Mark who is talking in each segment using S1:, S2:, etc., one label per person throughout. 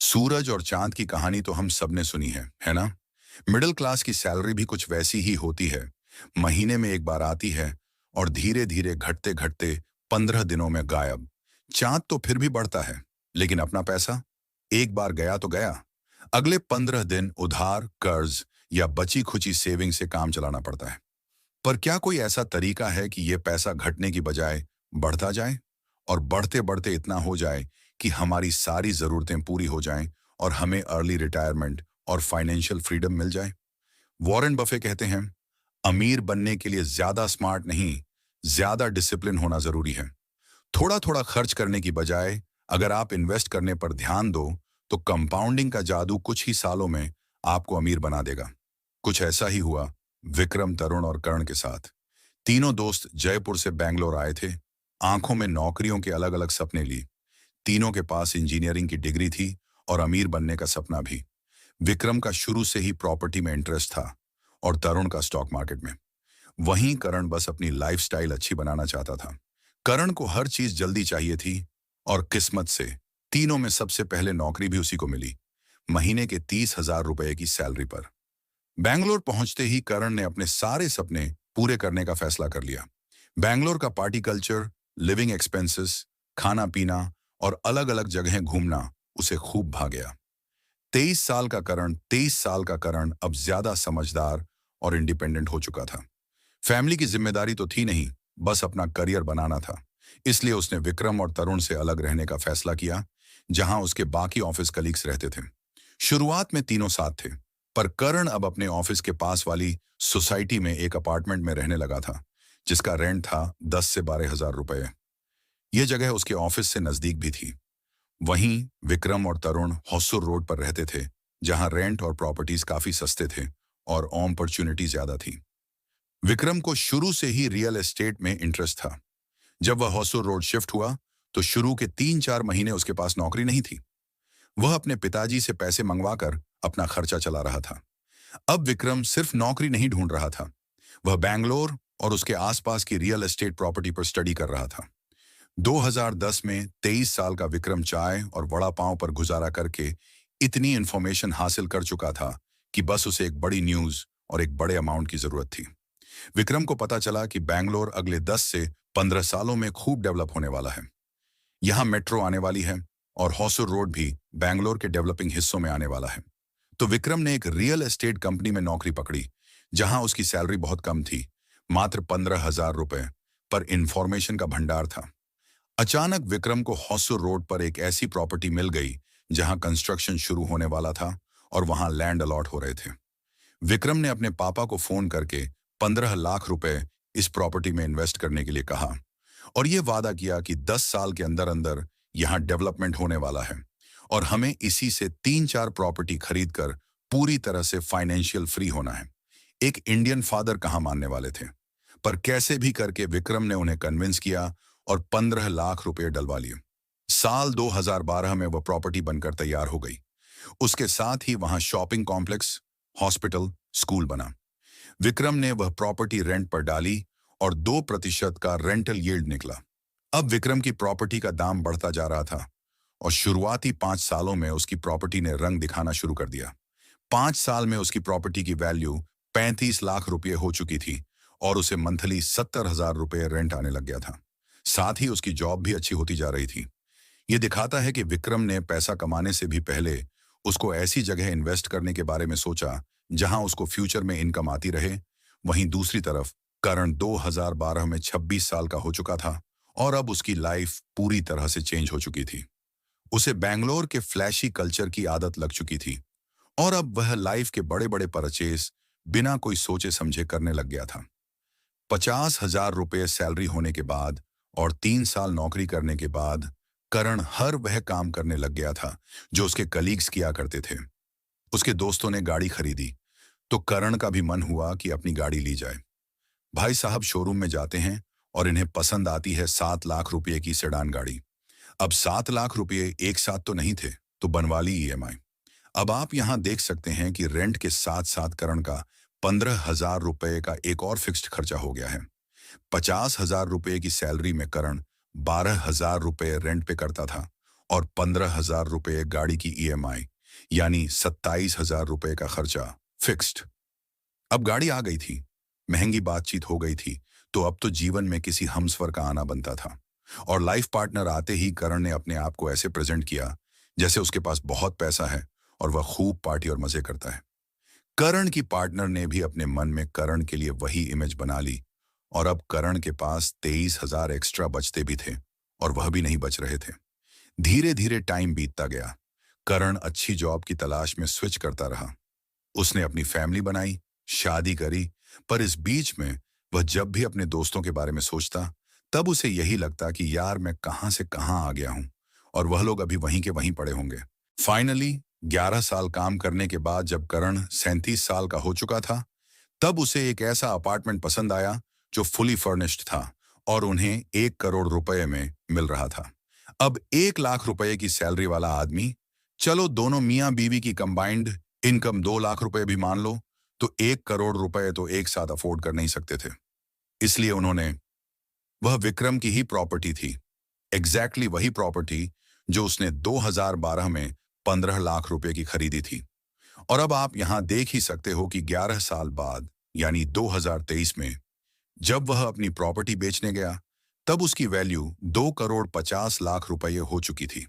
S1: सूरज और चांद की कहानी तो हम सबने सुनी है ना। मिडिल क्लास की सैलरी भी कुछ वैसी ही होती है। महीने में एक बार आती है और धीरे धीरे घटते घटते 15 दिनों में गायब। चांद तो फिर भी बढ़ता है, लेकिन अपना पैसा एक बार गया तो गया। अगले 15 दिन उधार, कर्ज या बची खुची सेविंग से काम चलाना पड़ता है। पर क्या कोई ऐसा तरीका है कि यह पैसा घटने की बजाय बढ़ता जाए और बढ़ते बढ़ते इतना हो जाए कि हमारी सारी ज़रूरतें पूरी हो जाएं और हमें अर्ली रिटायरमेंट और फाइनेंशियल फ्रीडम मिल जाए? वॉरेन बफे कहते हैं, अमीर बनने के लिए ज़्यादा स्मार्ट नहीं, ज़्यादा डिसिप्लिन होना ज़रूरी है। थोड़ा थोड़ा खर्च करने की बजाय अगर आप इन्वेस्ट करने पर ध्यान दो, तो कंपाउंडिंग का जादू कुछ ही सालों में आपको अमीर बना देगा। कुछ ऐसा ही हुआ विक्रम, तरुण और कर्ण के साथ। तीनों दोस्त जयपुर से बैंगलोर आए थे। आंखों में नौकरियों के अलग अलग सपने ली। तीनों के पास इंजीनियरिंग की डिग्री थी और अमीर बनने का सपना भी। विक्रम का शुरू से ही प्रॉपर्टी में इंटरेस्ट था और तरुण का स्टॉक मार्केट में। वहीं करण बस अपनी लाइफस्टाइल अच्छी बनाना चाहता था। करण को हर चीज जल्दी चाहिए थी और किस्मत से तीनों में सबसे पहले नौकरी भी उसी को मिली, महीने के 30,000 रुपए की सैलरी पर। बैंगलोर पहुंचते ही करण ने अपने सारे सपने पूरे करने का फैसला कर लिया। बैंगलोर का पार्टी कल्चर, लिविंग एक्सपेंसेस, खाना पीना और अलग अलग जगहें घूमना उसे खूब भा गया। 23 साल का करण अब ज्यादा समझदार और इंडिपेंडेंट हो चुका था। फैमिली की जिम्मेदारी तो थी नहीं, बस अपना करियर बनाना था। इसलिए उसने विक्रम और तरुण से अलग रहने का फैसला किया, जहां उसके बाकी ऑफिस कलीग्स रहते थे। शुरुआत में तीनों साथ थे, पर करण अब अपने ऑफिस के पास वाली सोसाइटी में एक अपार्टमेंट में रहने लगा था, जिसका रेंट था 10 से 12 हजार रुपए। यह जगह उसके ऑफिस से नजदीक भी थी। वहीं विक्रम और तरुण होसुर रोड पर रहते थे, जहां रेंट और प्रॉपर्टीज काफी सस्ते थे और अपॉर्चुनिटी ज्यादा थी। विक्रम को शुरू से ही रियल एस्टेट में इंटरेस्ट था। जब वह होसुर रोड शिफ्ट हुआ, तो शुरू के 3-4 महीने उसके पास नौकरी नहीं थी। वह अपने पिताजी से पैसे मंगवाकर अपना खर्चा चला रहा था। अब विक्रम सिर्फ नौकरी नहीं ढूंढ रहा था, वह बैंगलोर और उसके आसपास की रियल एस्टेट प्रॉपर्टी पर स्टडी कर रहा था। 2010 में 23 साल का विक्रम चाय और वड़ा पाव पर गुजारा करके इतनी इंफॉर्मेशन हासिल कर चुका था कि बस उसे एक बड़ी न्यूज और एक बड़े अमाउंट की जरूरत थी। विक्रम को पता चला कि बैंगलोर अगले 10 से 15 सालों में खूब डेवलप होने वाला है। यहाँ मेट्रो आने वाली है और होसुर रोड भी बैंगलोर के डेवलपिंग हिस्सों में आने वाला है। तो विक्रम ने एक रियल एस्टेट कंपनी में नौकरी पकड़ी, जहां उसकी सैलरी बहुत कम थी, मात्र 15,000 रुपए, पर इंफॉर्मेशन का भंडार था। अचानक विक्रम को होसुर रोड पर एक ऐसी प्रॉपर्टी मिल गई जहां कंस्ट्रक्शन शुरू होने वाला था और वहां लैंड अलॉट हो रहे थे। विक्रम ने अपने पापा को फोन करके 15 लाख रुपए इस प्रॉपर्टी में इन्वेस्ट करने के लिए कहा और यह वादा किया कि 10 साल के अंदर अंदर यहां डेवलपमेंट होने वाला है और हमें इसी से 3-4 प्रॉपर्टी खरीदकर पूरी तरह से फाइनेंशियल फ्री होना है। एक इंडियन फादर कहाँ मानने वाले थे, पर कैसे भी करके विक्रम ने उन्हें कन्विंस किया और 15 लाख रुपए डलवा लिए। साल 2012 में वह प्रॉपर्टी बनकर तैयार हो गई। उसके साथ ही वहां शॉपिंग कॉम्प्लेक्स, हॉस्पिटल, स्कूल बना। विक्रम ने वह प्रॉपर्टी रेंट पर डाली और 2% का रेंटल यील्ड निकला। अब विक्रम की प्रॉपर्टी का दाम बढ़ता जा रहा था और शुरुआती 5 सालों में उसकी प्रॉपर्टी ने रंग दिखाना शुरू कर दिया। 5 साल में उसकी प्रॉपर्टी की वैल्यू 35 लाख रुपए हो चुकी थी और उसे मंथली 70,000 रुपए रेंट आने लग गया था। साथ ही उसकी जॉब भी अच्छी होती जा रही थी। ये दिखाता है कि विक्रम ने पैसा कमाने से भी पहले उसको ऐसी जगह इन्वेस्ट करने के बारे में सोचा जहां उसको फ्यूचर में इनकम आती रहे। वहीं दूसरी तरफ करण 2012 में 26 साल का हो चुका था और अब उसकी लाइफ पूरी तरह से चेंज हो चुकी थी। उसे बैंगलोर के फ्लैशी कल्चर की आदत लग चुकी थी और अब वह लाइफ के बड़े बड़े परचेज बिना कोई सोचे समझे करने लग गया था। 50,000 रुपये सैलरी होने के बाद और 3 साल नौकरी करने के बाद करण हर वह काम करने लग गया था जो उसके कलीग्स किया करते थे। उसके दोस्तों ने गाड़ी खरीदी तो करण का भी मन हुआ कि अपनी गाड़ी ली जाए। भाई साहब शोरूम में जाते हैं और इन्हें पसंद आती है 7 लाख रुपए की सेडान गाड़ी। अब 7 लाख रुपए एक साथ तो नहीं थे, तो बनवा ली ईएमआई। अब आप यहां देख सकते हैं कि रेंट के साथ साथ करण का 15,000 रुपए का एक और फिक्स्ड खर्चा हो गया है। 50,000 रुपए की सैलरी में करण 12,000 रुपए रेंट पे करता था और 15,000 रुपये गाड़ी की ईएमआई, यानी 27,000 रुपये का खर्चा फिक्स्ड। अब गाड़ी आ गई थी, महंगी बातचीत हो गई थी, तो अब तो जीवन में किसी हमसफर का आना बनता था। और लाइफ पार्टनर आते ही करण ने अपने आप को ऐसे प्रेजेंट किया जैसे उसके पास बहुत पैसा है और वह खूब पार्टी और मजे करता है। करण की पार्टनर ने भी अपने मन में करण के लिए वही इमेज बना ली, और अब करण के पास 23,000 एक्स्ट्रा बचते भी थे और वह भी नहीं बच रहे थे। धीरे धीरे टाइम बीतता गया। करण अच्छी जॉब की तलाश में स्विच करता रहा। उसने अपनी फैमिली बनाई, शादी करी, पर इस बीच में वह जब भी अपने दोस्तों के बारे में सोचता, तब उसे यही लगता कि यार मैं कहां से कहां आ गया हूं और वह लोग अभी वहीं के वहीं पड़े होंगे। फाइनली 11 साल काम करने के बाद जब करण 37 साल का हो चुका था, तब उसे एक ऐसा अपार्टमेंट पसंद आया जो फुली फर्निश्ड था और उन्हें 1 करोड़ रुपए में मिल रहा था। अब 1 लाख रुपए की सैलरी वाला आदमी, चलो दोनों मियां बीवी की कंबाइंड इनकम 2 लाख रुपए भी मान लो, तो 1 करोड़ रुपए तो एक साथ अफोर्ड कर नहीं सकते थे। इसलिए उन्होंने, वह विक्रम की ही प्रॉपर्टी थी, एग्जैक्टली वही प्रॉपर्टी जो उसने 2012 में 15 लाख रुपए की खरीदी थी। और अब आप यहां देख ही सकते हो कि 11 साल बाद, यानी 2023 में, जब वह अपनी प्रॉपर्टी बेचने गया, तब उसकी वैल्यू 2 करोड़ 50 लाख रुपए हो चुकी थी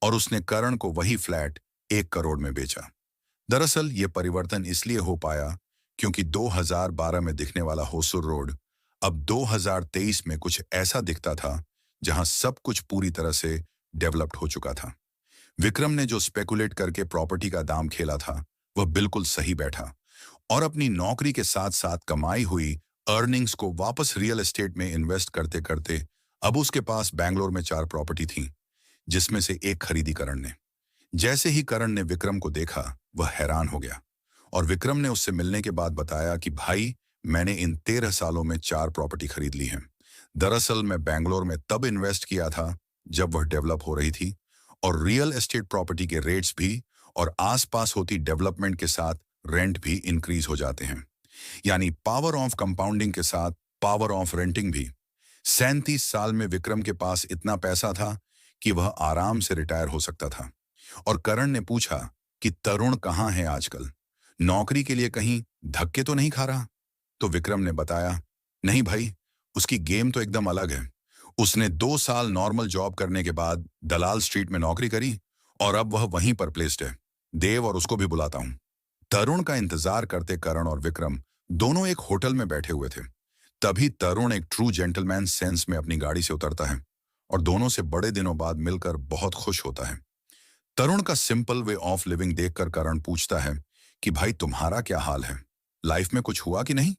S1: और उसने करण को वही फ्लैट 1 करोड़ में बेचा। दरअसल ये परिवर्तन इसलिए हो पाया क्योंकि 2012 में दिखने वाला होसुर रोड अब 2023 में कुछ ऐसा दिखता था जहां सब कुछ पूरी तरह से डेवलप्ड हो चुका था। विक्रम ने जो स्पेकुलेट करके प्रॉपर्टी का दाम खेला था, वह बिल्कुल सही बैठा और अपनी नौकरी के साथ साथ कमाई हुई अर्निंग्स को वापस रियल एस्टेट में इन्वेस्ट करते करते अब उसके पास बैंगलोर में 4 प्रॉपर्टी थी, जिसमें से एक खरीदी करण ने। जैसे ही करण ने विक्रम को देखा, वह हैरान हो गया और विक्रम ने उससे मिलने के बाद बताया कि भाई, मैंने इन 13 सालों में 4 प्रॉपर्टी खरीद ली हैं। दरअसल मैं बैंगलोर में तब इन्वेस्ट किया था जब वह डेवलप हो रही थी और रियल एस्टेट प्रॉपर्टी के रेट्स भी और आसपास होती डेवलपमेंट के साथ रेंट भी इंक्रीज हो जाते हैं, यानी पावर ऑफ कंपाउंडिंग के साथ पावर ऑफ रेंटिंग भी। 37 साल में विक्रम के पास इतना पैसा था कि वह आराम से रिटायर हो सकता था। और करण ने पूछा कि तरुण कहाँ है आजकल, नौकरी के लिए कहीं धक्के तो नहीं खा रहा? तो विक्रम ने बताया, नहीं भाई, उसकी गेम तो एकदम अलग है। उसने 2 साल नॉर्मल जॉब करने के बाद दलाल स्ट्रीट में नौकरी करी और अब वह वहीं पर प्लेस्ड है। देव और उसको भी बुलाता हूं। तरुण का इंतजार करते करण और विक्रम दोनों एक होटल में बैठे हुए थे। तभी तरुण एक ट्रू जेंटलमैन सेंस में अपनी गाड़ी से उतरता है और दोनों से बड़े दिनों बाद मिलकर बहुत खुश होता है। तरुण का सिंपल वे ऑफ लिविंग देखकर करण पूछता है कि भाई तुम्हारा क्या हाल है, लाइफ में कुछ हुआ कि नहीं?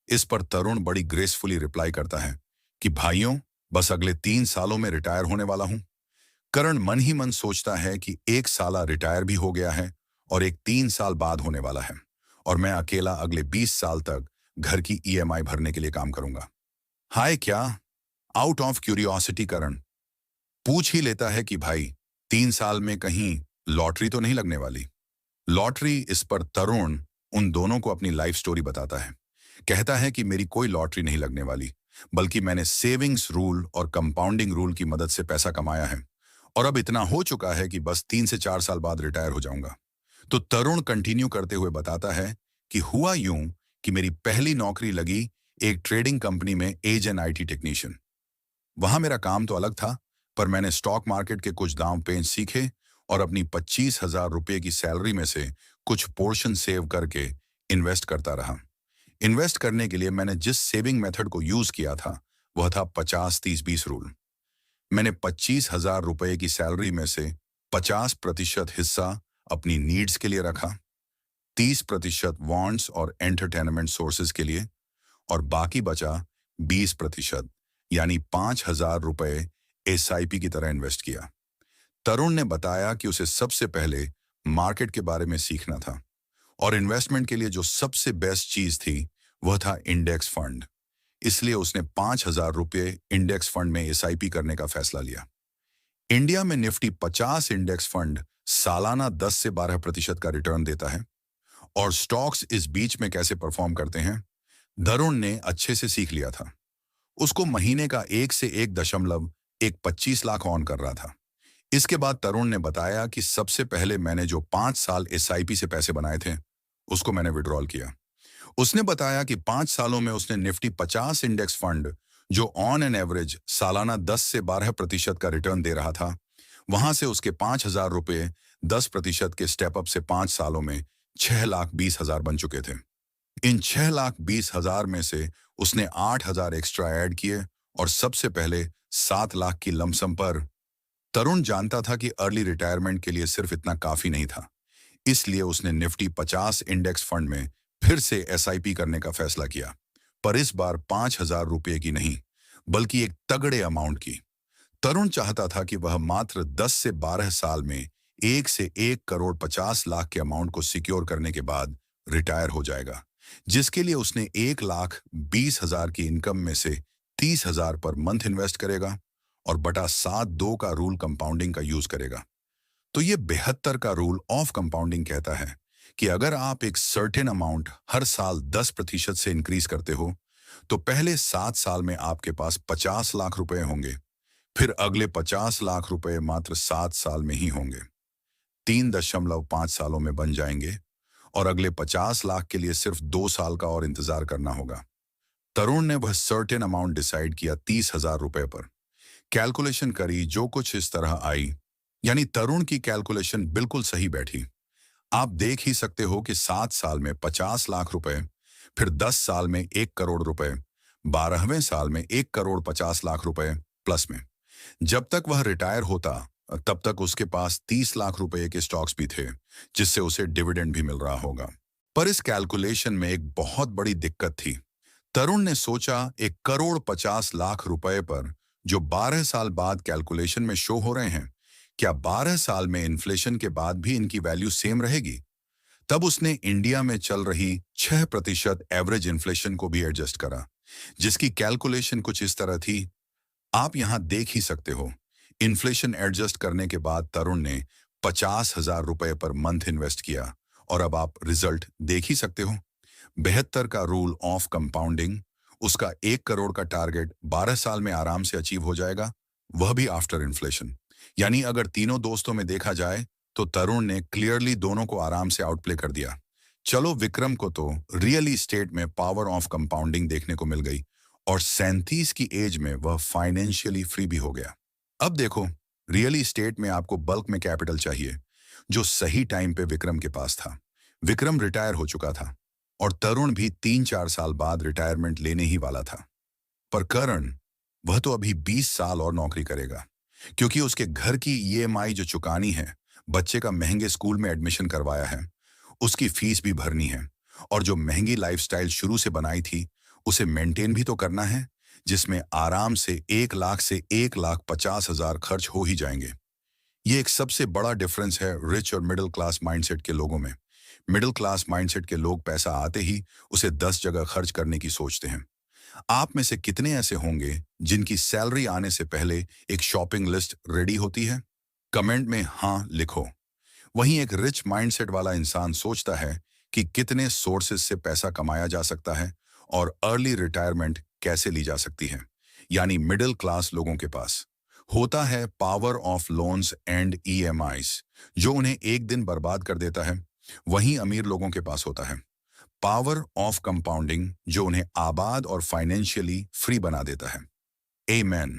S1: इस पर तरुण बड़ी ग्रेसफुली रिप्लाई करता है कि भाइयों, बस अगले 3 सालों में रिटायर होने वाला हूं। करण मन ही मन सोचता है कि 1 साल रिटायर भी हो गया है और एक 3 साल बाद होने वाला है और मैं अकेला अगले 20 साल तक घर की ईएमआई भरने के लिए काम करूंगा। हाय क्या? आउट ऑफ क्यूरियोसिटी करण पूछ ही लेता है कि भाई, 3 साल में कहीं लॉटरी तो नहीं लगने वाली? लॉटरी? इस पर तरुण उन दोनों को अपनी लाइफ स्टोरी बताता है। कहता है कि मेरी कोई लॉटरी नहीं लगने वाली, बल्कि मैंने सेविंग्स रूल और कंपाउंडिंग रूल की मदद से पैसा कमाया है और अब इतना हो चुका है कि बस 3 से 4 साल बाद रिटायर हो जाऊंगा। तो तरुण कंटिन्यू करते हुए बताता है कि हुआ यूं कि मेरी पहली नौकरी लगी एक ट्रेडिंग कंपनी में एज एंड आईटी टेक्नीशियन। वहां मेरा काम तो अलग था, पर मैंने स्टॉक मार्केट के कुछ दांव पेंच सीखे और अपनी 25,000 रुपये की सैलरी में से कुछ पोर्शन सेव करके इन्वेस्ट करता रहा। इन्वेस्ट करने के लिए मैंने जिस सेविंग मेथड को यूज किया था, वह था 50-30-20 रूल। मैंने 25,000 रुपये की सैलरी में से 50% हिस्सा अपनी नीड्स के लिए रखा, 30% वॉन्ट्स और एंटरटेनमेंट सोर्सेज के लिए और बाकी बचा 20%, यानी 5,000 रुपये एसआईपी की तरह इन्वेस्ट किया। तरुण ने बताया कि उसे सबसे पहले मार्केट के बारे में सीखना था और इन्वेस्टमेंट के लिए जो सबसे बेस्ट चीज थी वह था इंडेक्स फंड। इसलिए उसने 5,000 रुपये इंडेक्स फंड में एसआईपी करने का फैसला लिया। इंडिया में निफ्टी 50 इंडेक्स फंड सालाना 10 से 12% का रिटर्न देता है और स्टॉक्स इस बीच में कैसे परफॉर्म करते हैं, तरुण ने अच्छे से सीख लिया था। उसको महीने का 1 से 1.125 लाख ऑन कर रहा था। इसके बाद तरुण ने बताया कि सबसे पहले मैंने जो 5 साल एसआईपी से पैसे बनाए थे, उसको मैंने विड्रॉल किया। उसने बताया कि 5 सालों में उसने निफ्टी 50 इंडेक्स फंड, जो ऑन एन एवरेज सालाना 10 से 12% का रिटर्न दे रहा था, वहां से उसके 5,000 रुपये 10% के स्टेप अप से 5 सालों में 6,20,000 बन चुके थे। इन 6,20,000 में से उसने 8,000 एक्स्ट्रा ऐड किए और सबसे पहले 7 लाख की लमसम पर। तरुण जानता था कि अर्ली रिटायरमेंट के लिए सिर्फ इतना काफी नहीं था, इसलिए उसने निफ्टी 50 इंडेक्स फंड में फिर से एसआईपी करने का फैसला किया, पर इस बार 5,000 रुपये की नहीं, बल्कि एक तगड़े अमाउंट की। तरुण चाहता था कि वह मात्र 10 से 12 साल में 1 से 1 करोड़ 50 लाख के अमाउंट को सिक्योर करने के बाद रिटायर हो जाएगा, जिसके लिए उसने 1,20,000 की इनकम में से 30,000 पर मंथ इन्वेस्ट करेगा और बटा 7/2 का रूल कंपाउंडिंग का यूज करेगा। तो ये 72 का रूल ऑफ कंपाउंडिंग कहता है कि अगर आप एक सर्टेन अमाउंट हर साल 10% से इंक्रीज करते हो, तो पहले 7 साल में आपके पास 50 लाख रुपए होंगे, फिर अगले 50 लाख रुपए मात्र 7 साल में ही होंगे, 3.5 सालों में बन जाएंगे और अगले 50 लाख के लिए सिर्फ 2 साल का और इंतजार करना होगा। तरुण ने वह सर्टेन अमाउंट डिसाइड किया 30,000 रुपए पर। कैलकुलेशन करी, जो कुछ इस तरह आई, यानी तरुण की कैलकुलेशन बिल्कुल सही बैठी। आप देख ही सकते हो कि 7 साल में 50 लाख रुपए, फिर 10 साल में 1 करोड़ रुपए, 12वें साल में 1 करोड़ 50 लाख रुपए प्लस में। जब तक वह रिटायर होता, तब तक उसके पास 30 लाख रुपए के स्टॉक्स भी थे, जिससे उसे डिविडेंड भी मिल रहा होगा। पर इस कैलकुलेशन में एक बहुत बड़ी दिक्कत थी। तरुण ने सोचा 1 करोड़ 50 लाख रुपए पर, जो 12 साल बाद कैलकुलेशन में शो हो रहे हैं, क्या 12 साल में इन्फ्लेशन के बाद भी इनकी वैल्यू सेम रहेगी? तब उसने इंडिया में चल रही 6% एवरेज इन्फ्लेशन को भी एडजस्ट करा, जिसकी कैलकुलेशन कुछ इस तरह थी। आप यहां देख ही सकते हो। इन्फ्लेशन एडजस्ट करने के बाद तरुण ने 50,000 रुपए पर मंथ इन्वेस्ट किया और अब आप रिजल्ट देख ही सकते हो। 72 का रूल ऑफ कंपाउंडिंग, उसका 1 करोड़ का टारगेट 12 साल में आराम से अचीव हो जाएगा, वह भी आफ्टर इन्फ्लेशन। यानी अगर तीनों दोस्तों में देखा जाए, तो तरुण ने क्लियरली दोनों को आराम से आउटप्ले कर दिया। चलो, विक्रम को तो रियल इस्टेट में पावर ऑफ कंपाउंडिंग देखने को मिल गई और 37 की एज में वह फाइनेंशियली फ्री भी हो गया। अब देखो, रियल इस्टेट में आपको बल्क में कैपिटल चाहिए, जो सही टाइम पे विक्रम के पास था। विक्रम रिटायर हो चुका था और तरुण भी 3-4 साल बाद रिटायरमेंट लेने ही वाला था। पर करण, वह तो अभी 20 साल और नौकरी करेगा, क्योंकि उसके घर की ईएमआई जो चुकानी है, बच्चे का महंगे स्कूल में एडमिशन करवाया है, उसकी फीस भी भरनी है, और जो महंगी लाइफस्टाइल शुरू से बनाई थी, उसे मेंटेन भी तो करना है, जिसमें आराम से 1 लाख से 1,50,000 खर्च हो ही जाएंगे। ये एक सबसे बड़ा डिफरेंस है रिच और मिडिल क्लास माइंडसेट के लोगों में। मिडिल क्लास माइंडसेट के लोग पैसा आते ही उसे 10 जगह खर्च करने की सोचते हैं। आप में से कितने ऐसे होंगे जिनकी सैलरी आने से पहले एक शॉपिंग लिस्ट रेडी होती है? कमेंट में हाँ लिखो। वहीं एक रिच माइंडसेट वाला इंसान सोचता है कि कितने सोर्सेज से पैसा कमाया जा सकता है और अर्ली रिटायरमेंट कैसे ली जा सकती है। यानी मिडिल क्लास लोगों के पास होता है power of loans and EMIs, जो उन्हें एक दिन बर्बाद कर देता है। वहीं अमीर लोगों के पास होता है पावर ऑफ कंपाउंडिंग, जो उन्हें आबाद और फाइनेंशियली फ्री बना देता है। आमेन।